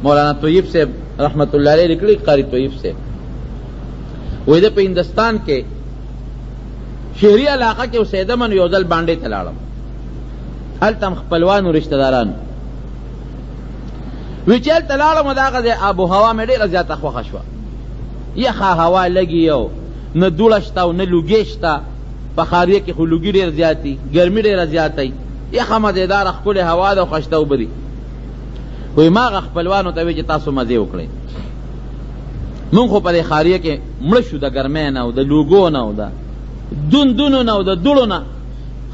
مولانا طیب سے رحمت اللہ علیہ لکلی قاری طیب سے وہی دے پہ ہندوستان کے شہری علاقہ کے اسیدہ من یوزل بانڈے تلاڑم حالتم خپلوانو رشتہ دارانو ویچل تلاڑم دا غزے آب و ہوا میں دیر زیادہ خوخشوا یخا ہوا لگی یو نہ دوڑشتا نہ لوگیشتا پخاریہ کی خلوگی دیر زیادتی گرمی دیر زیادتی یخا مزیدار اخکول ہوا دا خوشتاو بری کوئی ماغ خپلوانو تاوی چی تاسو مزے اکڑے من خو پا دے خاریہ کے مڑشو دا گرمے ناو دا لوگو ناو دا دونو ناو دا دوڑو نا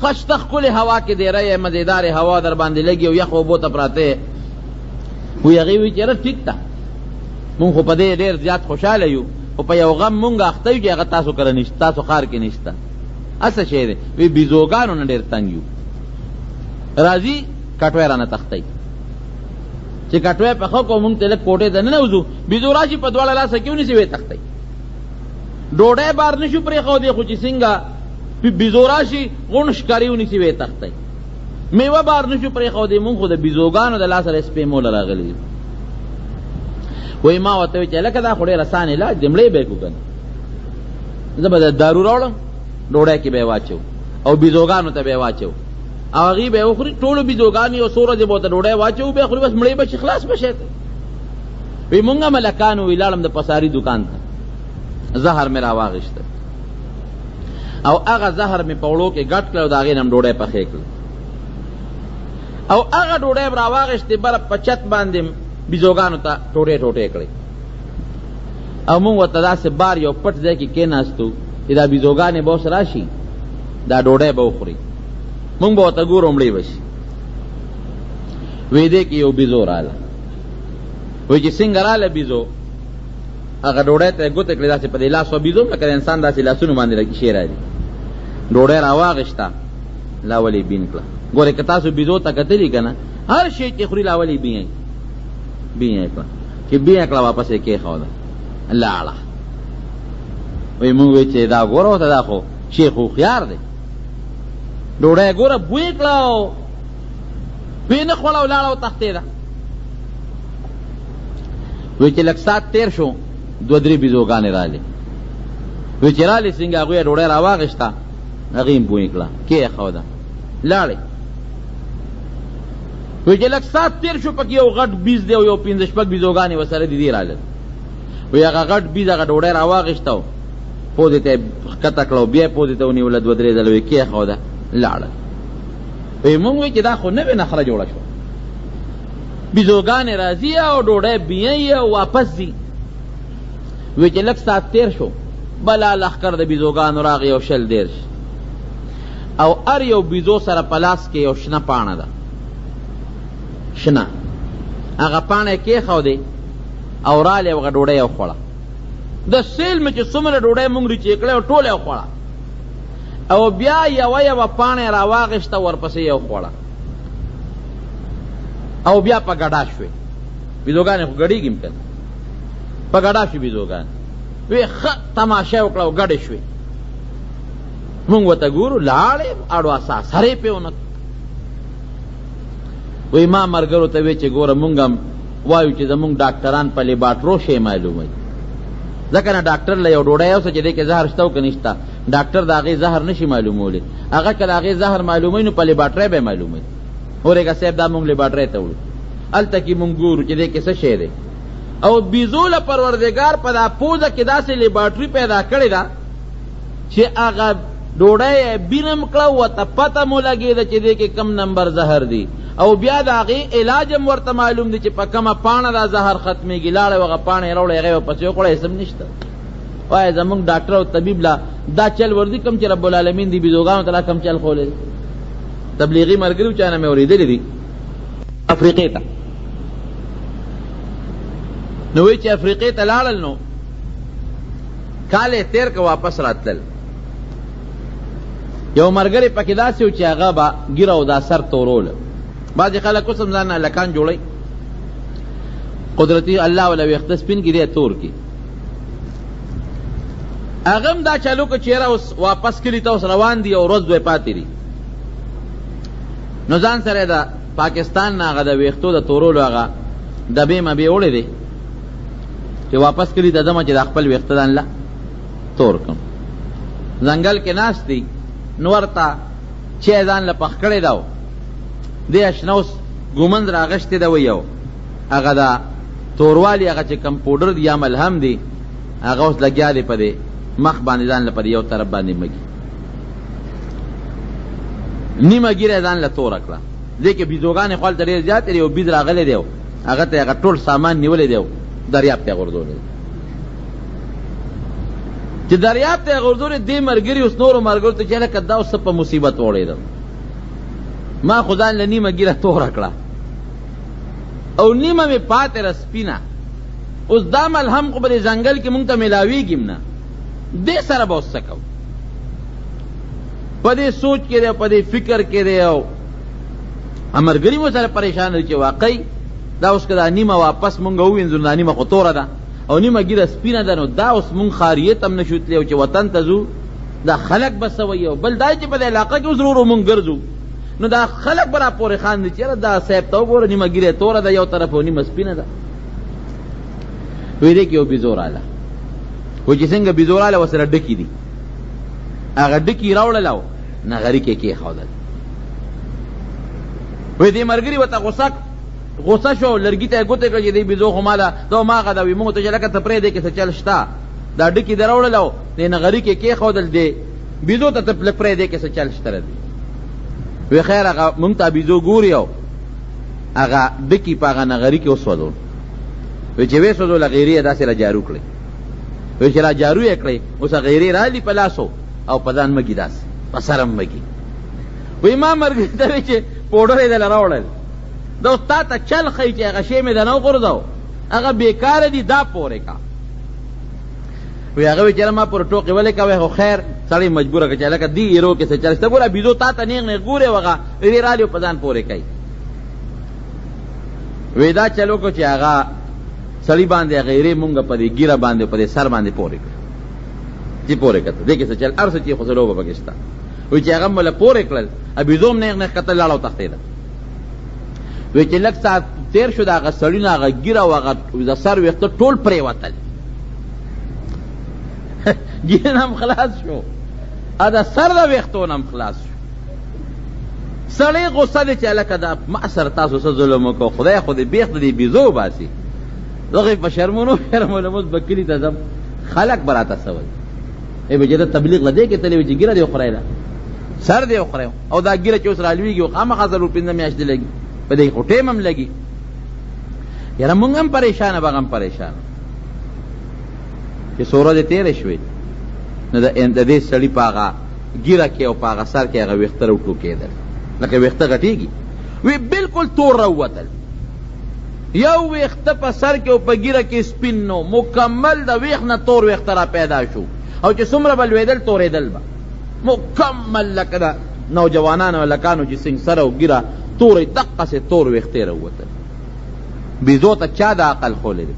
خشت اخکول ہوا کے دے رہے مزیدار ہوا در باندے لگی و یخو بوتا پراتے وی اغیوی چی رد ٹھیک تا من خو پا دے دیر زیاد خوشحال یو و پا یو غم منگا اختیو چی اغا تاسو کرا نشتا تاسو خار کے نشتا اسا شیرے وی بیزوگانو نا دیر تنگیو رازی کٹوی رانا تختی چی کٹوی پا خو کو منگ تلک کوٹے تا ننوزو بیزو راشی پا دوال اللہ سکیو نیسی وی تختی ڈوڑے بار نشو پری خو دے خوچی سنگا بیزو راشی غنش کریو نیسی وی تختی میوہ بار نشو پری خو دے منگ خود بیزوگانو دا اللہ سر اس پی مولا را غلی وی ما وطوی چی لکه دا خوڑے رسان علاج دمڑے بے کو کن زبا دارو روڑم ڈوڑے کی بے واچو او بیزوگانو تا بے واچو او غی بے اخری ټولو بیزوگانی او سورج بوتا ڈوڑے واچو بے اخری بس مڑے بچ خلاص بشیتا وی منگا ملکانو وی لالم دا پساری دکان تا زہر میرا واغشتا او اغا زہر میں پوڑو کے گٹ کلو دا غینم ڈوڑے پخے کلو او اغا ڈوڑے برا واغشتی بر پچت باندیم بیزوگانو تا ٹوٹے ٹوٹے کڑے او مونگ و تدا سے بار یو پٹ دے کی کیناستو دا بیزوگانے بہت راشی دا ڈوڑے با اخری مونگ بہت گور امڑی بشی وی دے کی یو بیزو رالا وی چی سنگ رالا بیزو اگا ڈوڑے تا گو تکلی دا سے پدے لاسو بیزو لکر انسان دا سے لاسونو ماندی لکی شیر آدی ڈوڑے راواغشتا لاولی بین کلا گورے کتاسو بیزو تا کتلی کنا ہر شیئی چی خوری لاولی بین بین کلا کہ بین کلا واپس ایک خوادا لالا وی مونگوی چی دا گورا ہوتا دا خو شیخو خیار دے ڈوڑے گورا بوئی کلاو وی نخولاو لالاو تختے دا وی چی لکسات تیر شو دو دری بیزوگانے را لے وی چی را لی سنگا گویا ڈوڑے را واغشتا اغیم بوئی کلا کی خوادا لاڑے وی چی لکسات تیر شو پک یو غٹ بیز دے یو پینزش پک بیزوگانے وسر دی دی را لے وی اگا غٹ بیز اگا ڈوڑے را واغشتاو پو دیتے کتکلو بیا پو دیتے ونی ولد ودری دلوی کی خوادا لاڑا وی مونگوی چی دا خود نوی نخرا جوڑا شو بیزوگان رازی او ڈوڑے بیئی او واپس دی وی چی لک سات تیر شو بلا لخکر دا بیزوگان راغی او شل دیر شو او ار یو بیزو سر پلاس کے یو شنا پانا دا شنا اگا پانا کی خو دے او رالی وگا ڈوڑے او خوڑا دا سیل میں چی سمر ڈوڑے مونگ ری چیکلے او ٹولے او خوڑا او بیا یو پانے را واغشتا ورپسی یو خوڑا او بیا پا گڑا شوی بیزوگانے خو گڑی گیم کن پا گڑا شوی بیزوگان وی خط تماشا وکلاو گڑی شوی مونگ و تا گورو لارے اڑو اساس ہرے پیونک وی ما مرگرو تاوی چی گورا مونگم وایو چی زمونگ ڈاکٹران پا لیباٹرو شے معلوم ہے ذکر ڈاکٹر لیو ڈوڑے او سچے دے کے زہر شتاو کنشتا ڈاکٹر دا آغی زہر نشی معلوم ہو لے اگر کل آغی زہر معلوم ہے نو پا لیباٹرے بے معلوم ہے اور ایک سیب دا مونگ لیباٹرے تاوڑو ال تکی مونگ گورو چی دے کے سشے دے او بیزول پروردگار پا دا پوزا کی دا سے لیباٹری پیدا کردی دا چی آغا ڈوڑے بینم کلاو و تا پتا مولا گی دا چی دے کے کم نمبر زہر دی او بیا دا آغی علاجم ورطا معلوم دی چی پا کم پانا دا زہر ختمی گی لاڑے وغا پانے روڑے غیو پسیو کڑا اسم نشتا وای زمونگ ڈاکٹر او طبیب لا دا چل وردی کم چی رب العالمین دی بیزوگانو تلا کم چل خولے دی تبلیغی مرگریو چانا میں اوریدے لی دی افریقی تا نوی چی افریقی تا لالل نو کالے تیر کا واپس راتلل یو مرگری پاکی سیو چی آغا با گیراو دا سر تورول بعضی خلق کو سمزانا لکان جوڑی قدرتی اللہ ولو اختص پین کی دے تور کی اغم دا چالو که چیرا واپس کلی تا اس روان دی اور روز دوی پاتی دی نوزان سره دا پاکستان نا آغا دا ویختو دا تورولو آغا دبې مبې وړې دی چې واپس کلی ته ځمه چې د خپل ویښته ځان له تور کړم. ځنګل کې ناست دی، نو ورته چای ځان له پخ کړی ده، دی اشنوس ګومند راغشتې ده وی یو هغه د توروالي هغه چې کمپوډر دی یا ملهم دی هغه اوس لګیا دی په دې مخ باندې ځان له په یو طرف باندې مګي نیمه ګیره ځان له توره کړه. دې کې بیزوګانې خپل ته ډېر زیات دی، یو بیز راغلی دی هغه ته هغه ټول سامان نیولی دی دریاب ته یې غورځولی دی. چې دریاب ته یې غورځولی دې ملګري اوس نورو ملګرو ته چې هلکه دا اوس څه په مصیبت وړېدم، ما خو ځان له نیمه ګیره توره کړه او نیمه مې پاتې ره سپینه. اوس دا ملهم خو په دې ځنګل کې مونږ ته میلاویږي نه، دې سره به اوس څه کوو؟ په دې سوچ کې دی، په دې فکر کې دی او ملګري مو سره پریشان دی چې واقعي دا اوس که دا نیمه واپس مونږ ووینځو دا نیمه خو توره ده او نیمه ګیره سپینه ده، نو دا اوس مونږ خاریې ته هم نشو تللی او چې وطن ته ځو دا خلک به څه وایي. او بل دا چې په دې علاقه کې اوس ورو مونږ ګرځو نو دا خلک به را پورې خاندي چې یاره دا صاحب ته وګوره نیمه ګیره توره ده یو طرف او نیمه سپینه ده. وی دې کې یو بیزو راله، وایي چې څنګه بیزو راله ورسره ډکي دي، هغه ډکي راوړل او نغري کې کېښودل. وی دې ملګري ورته غصه شو، لرګي ته یې ګوتې کړه چې دې بیزو خو ماله دا ماغه ده. وي مونږ ته چې لکه ته پرېږدې کې څه چل شته، دا ډکي دې راوړل او دې نغري کې کېښودل، دې بیزو ته ته پرېږدې کې څه چل شته دی. وی خیر هغه مونږ ته بیزو ګوري او هغه ډکي په هغه نغري کې وسوځول. وی چې ویې سوځول غیرې یې داسې را جارو کړې، وی چې را جارو یې کړې اوس غیرې رالي په لاسو او په ځان مګي داسې په سر هم مګي. وی ما ملګري ته وی چې پوډر یې دله راوړل دا اوس تا ته چل ښیي چې هغه شی مې دنه وغورځو هغه بېکاره دي دا پورې کا. وی هغه وی چې ما پورې ټوقې ولې کوې خو خیر سړی مجبوره کړه چې هلکه دې ایرو کې څه چل شته. ګوره بیزو تا ته نیغ نیغ ګورې هغه ایرې رالي په ځان پورې کوي. وی دا چل وکړو چې هغه سړي باندې هغه ایرې مونږ په دې ګیره باندې په دې سر باندې پورې کړه چې پورې کړه دې کې څه چل هر څه چې خو څه لوبه پکې شته. وی چې هغه مله پورې کړل بیزو هم نیغ نیغ کتل لاړه او تښتېده. وی چې لږ ساعت تېر شو د هغه سړي نه هغه ګیره او هغه د سر ویښته ټول پرېوتل ګیره نه هم خلاص شو د سر د ویښتو نه هم خلاص شو. سړی غصه دی چې هلکه دا ما سره تاسو څه ظلم وکړو، خدای خو دې بیخ د دې بیزو وباسي. دغې په شرمونو اوس به کلي ته ځم خلک به راته څه وایي. ای به چې ته تبلیغ له دې کې تللی وي چې ګیره دې وخورېده سر دې وخورې او دا ګیره چې اوس رالوېږي او خامخا څلور پنځه میاشتې لګي په دې خو ټیم هم لګي. یاره مونږ هم پریشانه بغه هم پریشانه چې څو ورځې تېرې شوې نو د دې سړي په هغه ګیره کې او په هغه سر کې هغه ویښته راوټوکېدل لکه ویښته غټېږي. وی بالکل تور راووتل، یو ویښته په سر کې او په ګیره کې سپین نو مکمل د ویښ نه تور ویښته را پیدا شو او چې څومره به لوېدل تورېدل به مکمل لکه د نوجوانانو لکانو چې څنګه سر او ګیره تورې دقسې تور ویښتې راووتل. بیزو ته چا دا عقل خولی دی،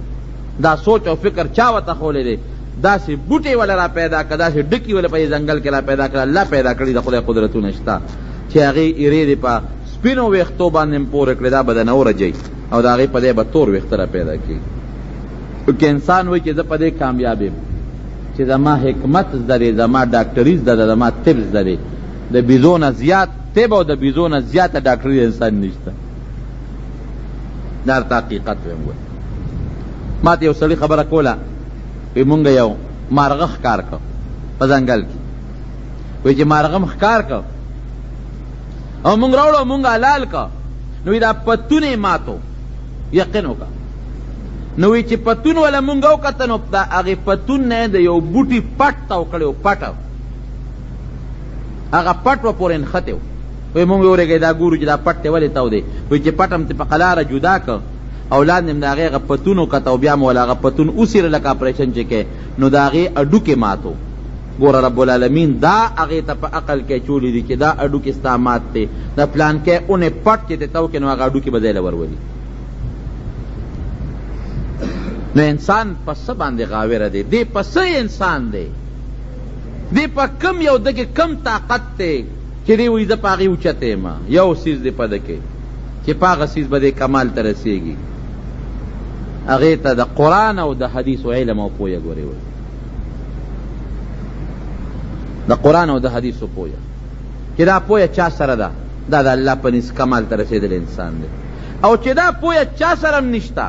دا سوچ او فکر چا ورته خولی دی؟ داسې بوټې وله را پیدا کړه، داسې ډکي وله په دې ځنګل کې را پیدا کړه. الله پیدا کړي د خدای قدرتونه شته چې هغې ایرې دې په سپینو ویښتو باندې هم پورې کړې دا به دنه ورجئ او د هغې په دې به تور ویښته را پیدا کړي. که انسان وایي چې زه په دې کامیاب یم چې زما حکمت زده دی، زما ډاکټري زده ده، زما طب زده دی، د بیزو نه زیات طب او د بیزو نه زیاته ډاکټري انسان نشته. دا ورته حقیقت ویم. وایي ما ته یو سړي خبره کوله، وایي مونږ یو مارغه ښکار کړ په ځنګل کې. وایي چې مارغه م ښکار کړ او مونږ راوړو مونږ حلال کړ نو دا پتون یې ماتو یقین وکړه. نو وی چې پتون ولا مونږ وکته نو دا هغې پتون نه د یو بوټي پټ تاو کړی و، پټ هغه پټ و پورې نښتی و. وی مونږ ورېږئ دا ګورو چې دا پټ دی ولې تاو دی. وی چې پټ هم تې په قلاره جدا کړ او لاندې م د هغې هغه پتون وکته او بیا م ولا هغه پتون اوسیره لکه اپریشن چې کوې نو د هغې اډوکې ماتو. ګوره رب العالمین دا هغې ته په عقل کې چولی دي چې دا اډوکې ستا مات دی، د پلانکۍ اونې پټ چې ته تاو کې نو هغه اډوکې به ځای له ورولي. نو انسان په څه باندې غاوره دی؟ دی په څه انسان دی؟ دی په کم یو دکې کم طاقت دی چې دی وایي زه په هغې اوچته یم؟ یو څیز دی په ده کې چې په هغه څیز به دی کمال ته رسېږي. هغې ته د قرآن او د حدیثو علم او پویه ګورې وایي، د قرآن او د حدیثو پویه چې دا پویه چا سره ده، دا د الله په نس کمال ته رسېدلی انسان دی. او چې دا پویه چا سره هم نشته،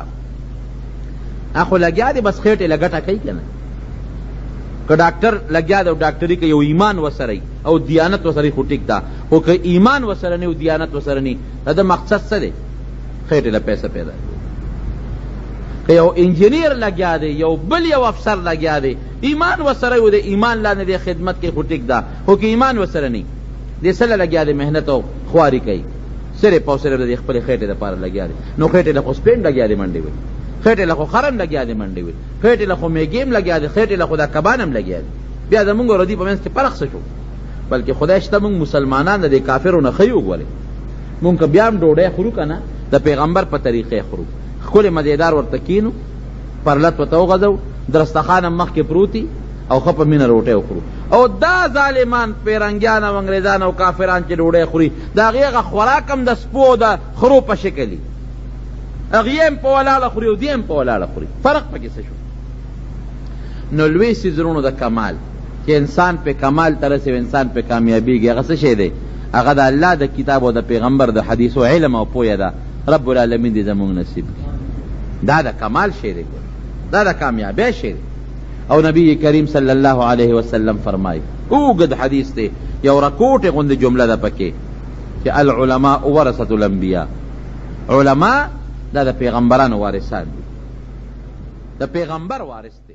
خو لګیا دی بس خېټې له ګټه کوي که نه. که ډاکټر لګیا دی او ډاکټري که یو ایمان ورسره او دیانت ورسره خو ټیک ده، خو که ایمان ورسره نه او دیانت ورسره نه، د ده مقصد څه دی؟ خېټې له پیسه پیدا کوي. که یو انجینیر لګیا دی، یو بل یو افسر لګیا دی، ایمان ورسره و د ایمان لاندې دی خدمت کې خو ټیک ده، خو که ایمان ورسره نه، دې څه لګیا دی؟ محنت او خواري کوي، صرف او صرف د خپلې خېټې دپاره لګیا دی. نو خېټې له خو سپین لګیا دی منډې وي، خېټې له خو خرم لګیا دی منډې وي، خېټې له خو میګیم لګیا دی، خېټې له خو دا کبان هم لګیا دی. بیا زمونږ او ردي په منځ کې فرق څه شو؟ بلکې خدای شته مونږ مسلمانان د دې کافرو نه ښه یو ولې مونږ که بیا هم ډوډۍ خورو که نه د پیغمبر په طریقې خورو، ښکلې مزېدار ورته کینو، پرلت ورته وغځو، درستخان هم مخکې پروتي او ښه په مینه روټۍ وخورو. او دا ظالمان پیرنګیان او انګریزان او کافران چې ډوډۍ خوري، د هغې هغه خوراک هم د سپو او د خرو په شکل وي، هغې هم په ولاړه خوري او دې هم په ولاړه خوري. فرق پکې څه شو؟ نو لوی څیزونو د کمال چې انسان په کمال ته رسي او انسان په کامیابیږي، هغه څه شی دی؟ هغه د الله د کتاب او د پیغمبر د حدیثو علم او پویه ده. رب العالمین دې زمونږ نصیب کړي. دا د کمال شی دی، دا د کامیابی شی دی. او نبی کریم صلی الله علیه وسلم فرمایي، اوږد حدیث دی، یو رکوټې غوندې جمله ده پکې چې العلماء ورثة الانبیاء، علما دا د پیغمبرانو وارثان دي، د پیغمبر وارث دی.